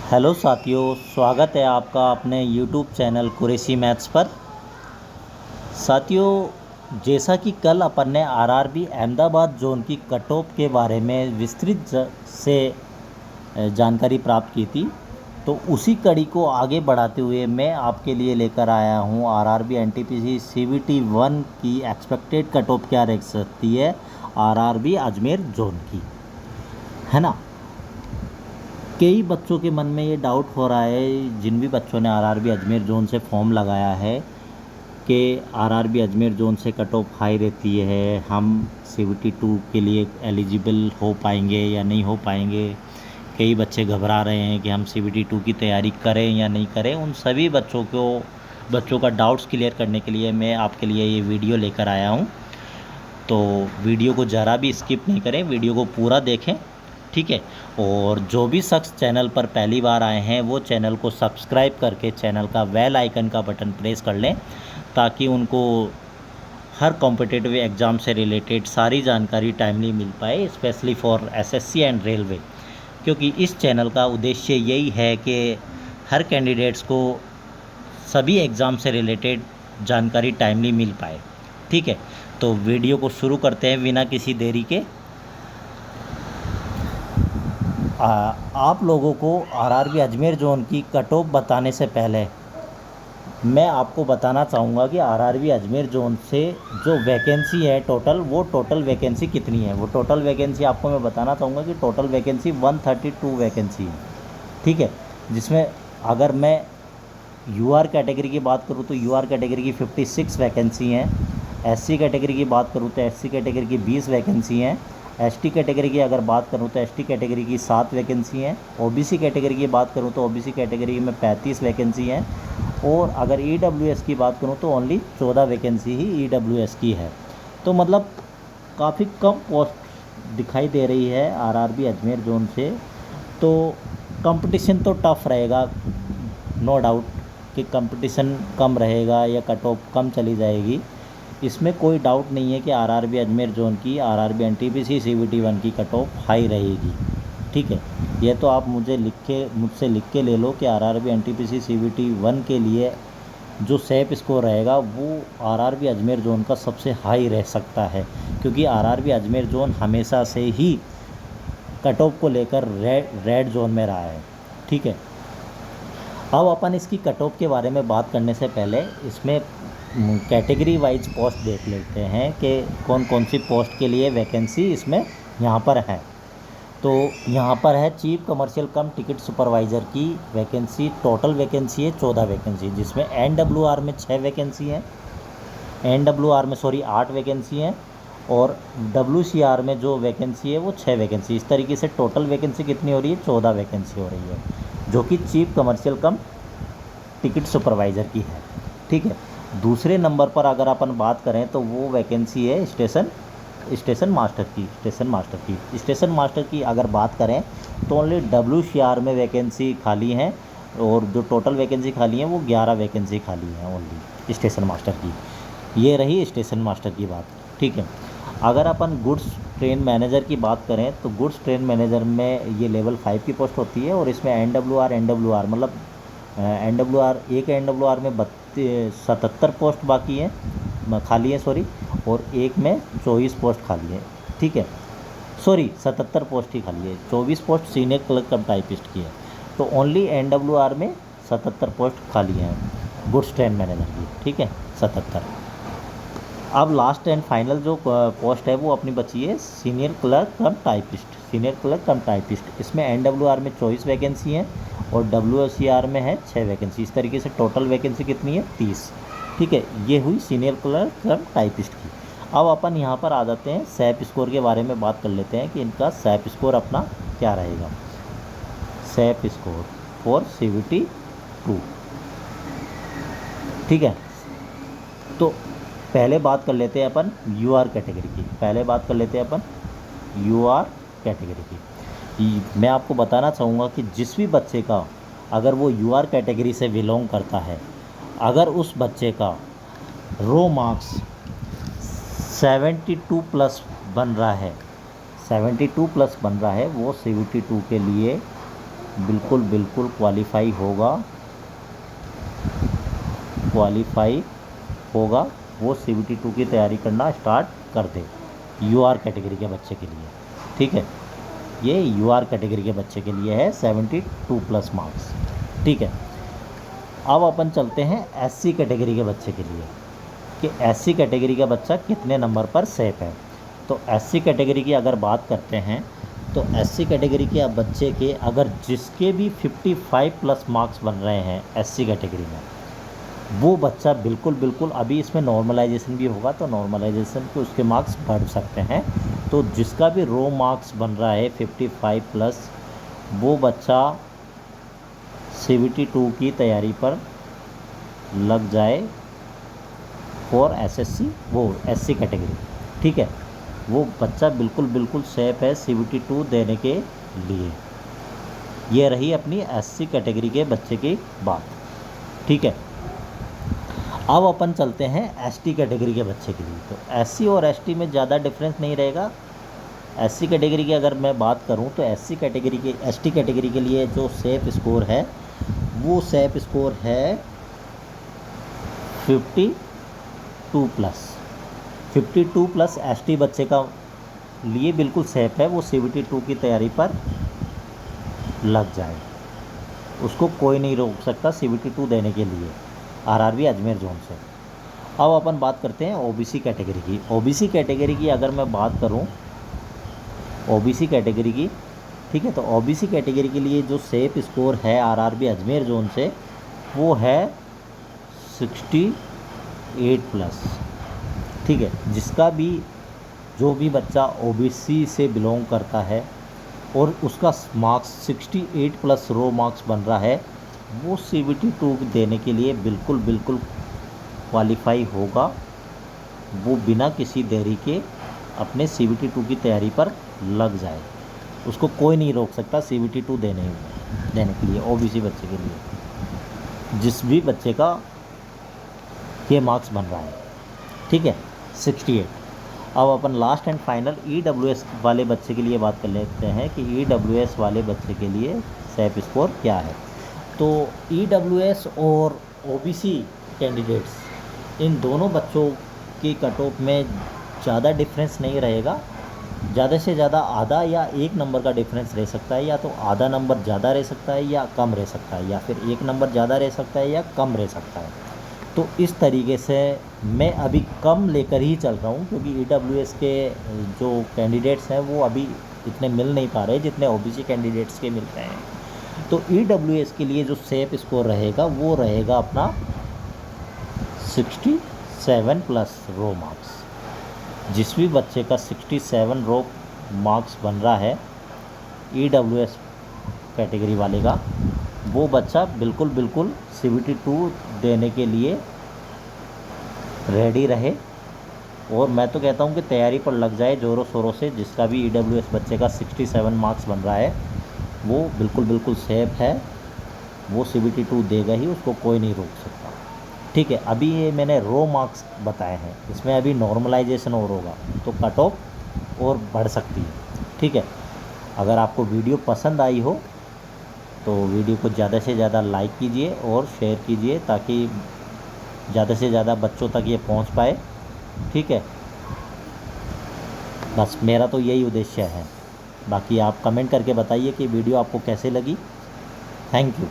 Hello साथियों, स्वागत है आपका अपने यूट्यूब चैनल कुरैशी मैथ्स पर। साथियों, जैसा कि कल अपन ने आरआरबी अहमदाबाद जोन की कट ऑफ के बारे में विस्तृत से जानकारी प्राप्त की थी, तो उसी कड़ी को आगे बढ़ाते हुए मैं आपके लिए लेकर आया हूं आरआरबी एनटीपीसी सीवीटी 1 की एक्सपेक्टेड कट ऑफ क्या रह सकती है आरआरबी अजमेर जोन की, है ना। कई बच्चों के मन में ये डाउट हो रहा है, जिन भी बच्चों ने आरआरबी अजमेर जोन से फॉर्म लगाया है कि आरआरबी अजमेर जोन से कट ऑफ हाई रहती है, हम सीवीटी 2 के लिए एलिजिबल हो पाएंगे या नहीं हो पाएंगे। कई बच्चे घबरा रहे हैं कि हम सीवीटी 2 की तैयारी करें या नहीं करें। उन सभी बच्चों का डाउट्स क्लियर करने के लिए मैं आपके लिए ये वीडियो लेकर आया हूँ। तो वीडियो को ज़रा भी स्किप नहीं करें, वीडियो को पूरा देखें, ठीक है। और जो भी शख्स चैनल पर पहली बार आए हैं वो चैनल को सब्सक्राइब करके चैनल का बेल आइकन का बटन प्रेस कर लें, ताकि उनको हर कॉम्पिटिटिव एग्ज़ाम से रिलेटेड सारी जानकारी टाइमली मिल पाए, specially for SSC and railway. क्योंकि इस चैनल का उद्देश्य यही है कि हर कैंडिडेट्स को सभी एग्ज़ाम से रिलेटेड जानकारी टाइमली मिल पाए, ठीक है। तो वीडियो को शुरू करते हैं बिना किसी देरी के। आप लोगों को आरआरबी अजमेर जोन की कट ऑफ बताने से पहले मैं आपको बताना चाहूँगा कि आरआरबी अजमेर जोन से जो वैकेंसी है टोटल, वो टोटल वैकेंसी कितनी है। वो टोटल वैकेंसी आपको मैं बताना चाहूँगा कि टोटल वैकेंसी 132 वैकेंसी है, ठीक है। जिसमें अगर मैं यूआर कैटेगरी की बात करूँ तो यूआर कैटेगरी की 56 वैकेंसी हैं। एससी कैटेगरी की बात करूँ तो एससी कैटेगरी की 20 वैकेंसी हैं। एसटी कैटेगरी की अगर बात करूँ तो एसटी कैटेगरी की 7 वैकेंसी हैं। ओबीसी कैटेगरी की बात करूँ तो ओबीसी कैटेगरी में 35 वैकेंसी हैं। और अगर ईडब्ल्यूएस की बात करूँ तो ओनली 14 वैकेंसी ही ईडब्ल्यूएस की है। तो मतलब काफ़ी कम पोस्ट दिखाई दे रही है आरआरबी अजमेर जोन से। तो कंपटीशन तो टफ रहेगा, नो डाउट कि कंपटीशन कम रहेगा या कट ऑफ कम चली जाएगी, इसमें कोई डाउट नहीं है कि आरआरबी अजमेर जोन की आरआरबी एनटीपीसी सीवीटी 1 की कट ऑफ हाई रहेगी, ठीक है। ये तो आप मुझसे लिख के ले लो कि आरआरबी एनटीपीसी सीवीटी 1 के लिए जो सेफ स्कोर रहेगा वो आरआरबी अजमेर जोन का सबसे हाई रह सकता है, क्योंकि आरआरबी अजमेर जोन हमेशा से ही कट ऑफ को लेकर रेड जोन में रहा है, ठीक है। अब अपन इसकी कट ऑफ के बारे में बात करने से पहले इसमें कैटेगरी वाइज पोस्ट देख लेते हैं कि कौन कौन सी पोस्ट के लिए वैकेंसी इसमें यहाँ पर है। तो यहाँ पर है चीफ कमर्शियल कम टिकट सुपरवाइज़र की वैकेंसी। टोटल वैकेंसी है 14 वैकेंसी, जिसमें एनडब्ल्यूआर में 6 वैकेंसी हैं, एनडब्ल्यूआर में 8 वैकेंसी हैं, और डब्ल्यूसीआर में जो वैकेंसी है वो 6 वैकेंसी। इस तरीके से टोटल वैकेंसी कितनी हो रही है, 14 वैकेंसी हो रही है, जो कि चीफ कमर्शियल कम टिकट सुपरवाइज़र की है, ठीक है। दूसरे नंबर पर अगर अपन बात करें तो वो वैकेंसी है स्टेशन मास्टर की अगर बात करें तो ओनली डब्ल्यूसीआर में वैकेंसी खाली हैं, और जो टोटल वैकेंसी खाली हैं वो 11 वैकेंसी खाली हैं ओनली स्टेशन मास्टर की। ये रही स्टेशन मास्टर की बात, ठीक है। अगर अपन गुड्स ट्रेन मैनेजर की बात करें तो गुड्स ट्रेन मैनेजर में ये लेवल 5 की पोस्ट होती है, और इसमें एनडब्ल्यूआर मतलब एक एनडब्ल्यूआर में 77 पोस्ट बाकी हैं, खाली है सॉरी, और एक में 24 पोस्ट खाली है, ठीक है। सॉरी 77 पोस्ट ही खाली है, 24 पोस्ट सीनियर क्लर्क कम टाइपिस्ट की है। तो ओनली एनडब्ल्यूआर में 77 पोस्ट खाली हैं गुड्स ट्रेन मैनेजर की, ठीक है, 77। अब लास्ट एंड फाइनल जो पोस्ट है वो अपनी बची है सीनियर क्लर्क कम टाइपिस्ट। इसमें एनडब्ल्यूआर में 24 वैकेंसी हैं और डब्ल्यूसीआर में है 6 वैकेंसी। इस तरीके से टोटल वैकेंसी कितनी है, 30, ठीक है। ये हुई सीनियर क्लर्क कम टाइपिस्ट की। अब अपन यहाँ पर आ जाते हैं सैप स्कोर के बारे में बात कर लेते हैं कि इनका सैप स्कोर अपना क्या रहेगा। सैप स्कोर फॉर सीवीटी 2, ठीक है। तो पहले बात कर लेते हैं अपन यूआर कैटेगरी की। मैं आपको बताना चाहूँगा कि जिस भी बच्चे का अगर वो यूआर कैटेगरी से बिलोंग करता है, अगर उस बच्चे का रो मार्क्स 72 प्लस बन रहा है, वो सीवीटी 2 के लिए बिल्कुल बिल्कुल क्वालिफाई होगा, वो CBT 2 की तैयारी करना स्टार्ट कर दे UR कैटेगरी के बच्चे के लिए। ठीक है, ये UR कैटेगरी के बच्चे के लिए है 72+ मार्क्स। ठीक है, अब अपन चलते हैं SC कैटेगरी के बच्चे के लिए कि SC कैटेगरी का बच्चा कितने नंबर पर सेफ है। तो SC कैटेगरी की अगर बात करते हैं तो SC कैटेगरी के बच्चे के अगर जिसके भी 55+ मार्क्स बन रहे हैं SC कैटेगरी में, वो बच्चा बिल्कुल अभी इसमें नॉर्मलाइजेशन भी होगा तो नॉर्मलाइजेशन के उसके मार्क्स बढ़ सकते हैं। तो जिसका भी रो मार्क्स बन रहा है 55+, वो बच्चा CBT 2 की तैयारी पर लग जाए फॉर SSC वो SC कैटेगरी। ठीक है, वो बच्चा बिल्कुल सेफ है CBT 2 देने के लिए। ये रही अपनी SC कैटेगरी के बच्चे की बात। ठीक है, अब अपन चलते हैं ST कैटेगरी के बच्चे के लिए। तो SC और ST में ज़्यादा डिफरेंस नहीं रहेगा। SC कैटेगरी की अगर मैं बात करूं तो ST कैटेगरी के लिए जो सेफ स्कोर है वो सेफ स्कोर है 52+। ST बच्चे का लिए बिल्कुल सेफ है, वो CBT 2 की तैयारी पर लग जाए, उसको कोई नहीं रोक सकता CBT 2 देने के लिए RRB अजमेर जोन से। अब अपन बात करते हैं OBC कैटेगरी की। OBC कैटेगरी की अगर मैं बात करूं OBC कैटेगरी की, ठीक है, तो OBC कैटेगरी के लिए जो सेफ स्कोर है RRB अजमेर जोन से वो है 68+। ठीक है, जिसका भी जो भी बच्चा OBC से बिलोंग करता है और उसका मार्क्स 68+ रो मार्क्स बन रहा है, वो CBT 2 देने के लिए बिल्कुल क्वालिफाई होगा। वो बिना किसी देरी के अपने CBT 2 की तैयारी पर लग जाए, उसको कोई नहीं रोक सकता CBT 2 देने के लिए OBC बच्चे के लिए, जिस भी बच्चे का ये मार्क्स बन रहा है। ठीक है, 68। अब अपन लास्ट एंड फाइनल EWS वाले बच्चे के लिए बात कर लेते हैं कि EWS वाले बच्चे के लिए सेफ स्कोर क्या है। तो EWS और OBC कैंडिडेट्स, इन दोनों बच्चों की कट ऑफ में ज़्यादा डिफरेंस नहीं रहेगा। ज़्यादा से ज़्यादा आधा या 1 नंबर का डिफरेंस रह सकता है, या तो आधा नंबर ज़्यादा रह सकता है या कम रह सकता है, या फिर 1 नंबर ज़्यादा रह सकता है या कम रह सकता है। तो इस तरीके से मैं अभी कम लेकर ही चल रहा हूँ, क्योंकि EWS के जो कैंडिडेट्स हैं वो अभी इतने मिल नहीं पा रहे जितने OBC कैंडिडेट्स के मिलते हैं। तो EWS के लिए जो सेफ स्कोर रहेगा वो रहेगा अपना 67+ रो मार्क्स। जिस भी बच्चे का 67 रो मार्क्स बन रहा है EWS कैटेगरी वाले का, वो बच्चा बिल्कुल CBT 2 देने के लिए रेडी रहे। और मैं तो कहता हूँ कि तैयारी पर लग जाए ज़ोरों शोरों से। जिसका भी EWS बच्चे का 67 मार्क्स बन रहा है वो बिल्कुल सेफ है, वो CBT 2 देगा ही, उसको कोई नहीं रोक सकता। ठीक है, अभी ये मैंने रो मार्क्स बताए हैं, इसमें अभी नॉर्मलाइजेशन और होगा तो कट ऑफ और बढ़ सकती है। ठीक है, अगर आपको वीडियो पसंद आई हो तो वीडियो को ज़्यादा से ज़्यादा लाइक कीजिए और शेयर कीजिए, ताकि ज़्यादा से ज़्यादा बच्चों तक ये पहुंच पाए। ठीक है, बस मेरा तो यही उद्देश्य है। बाकी आप कमेंट करके बताइए कि वीडियो आपको कैसे लगी। Thank you.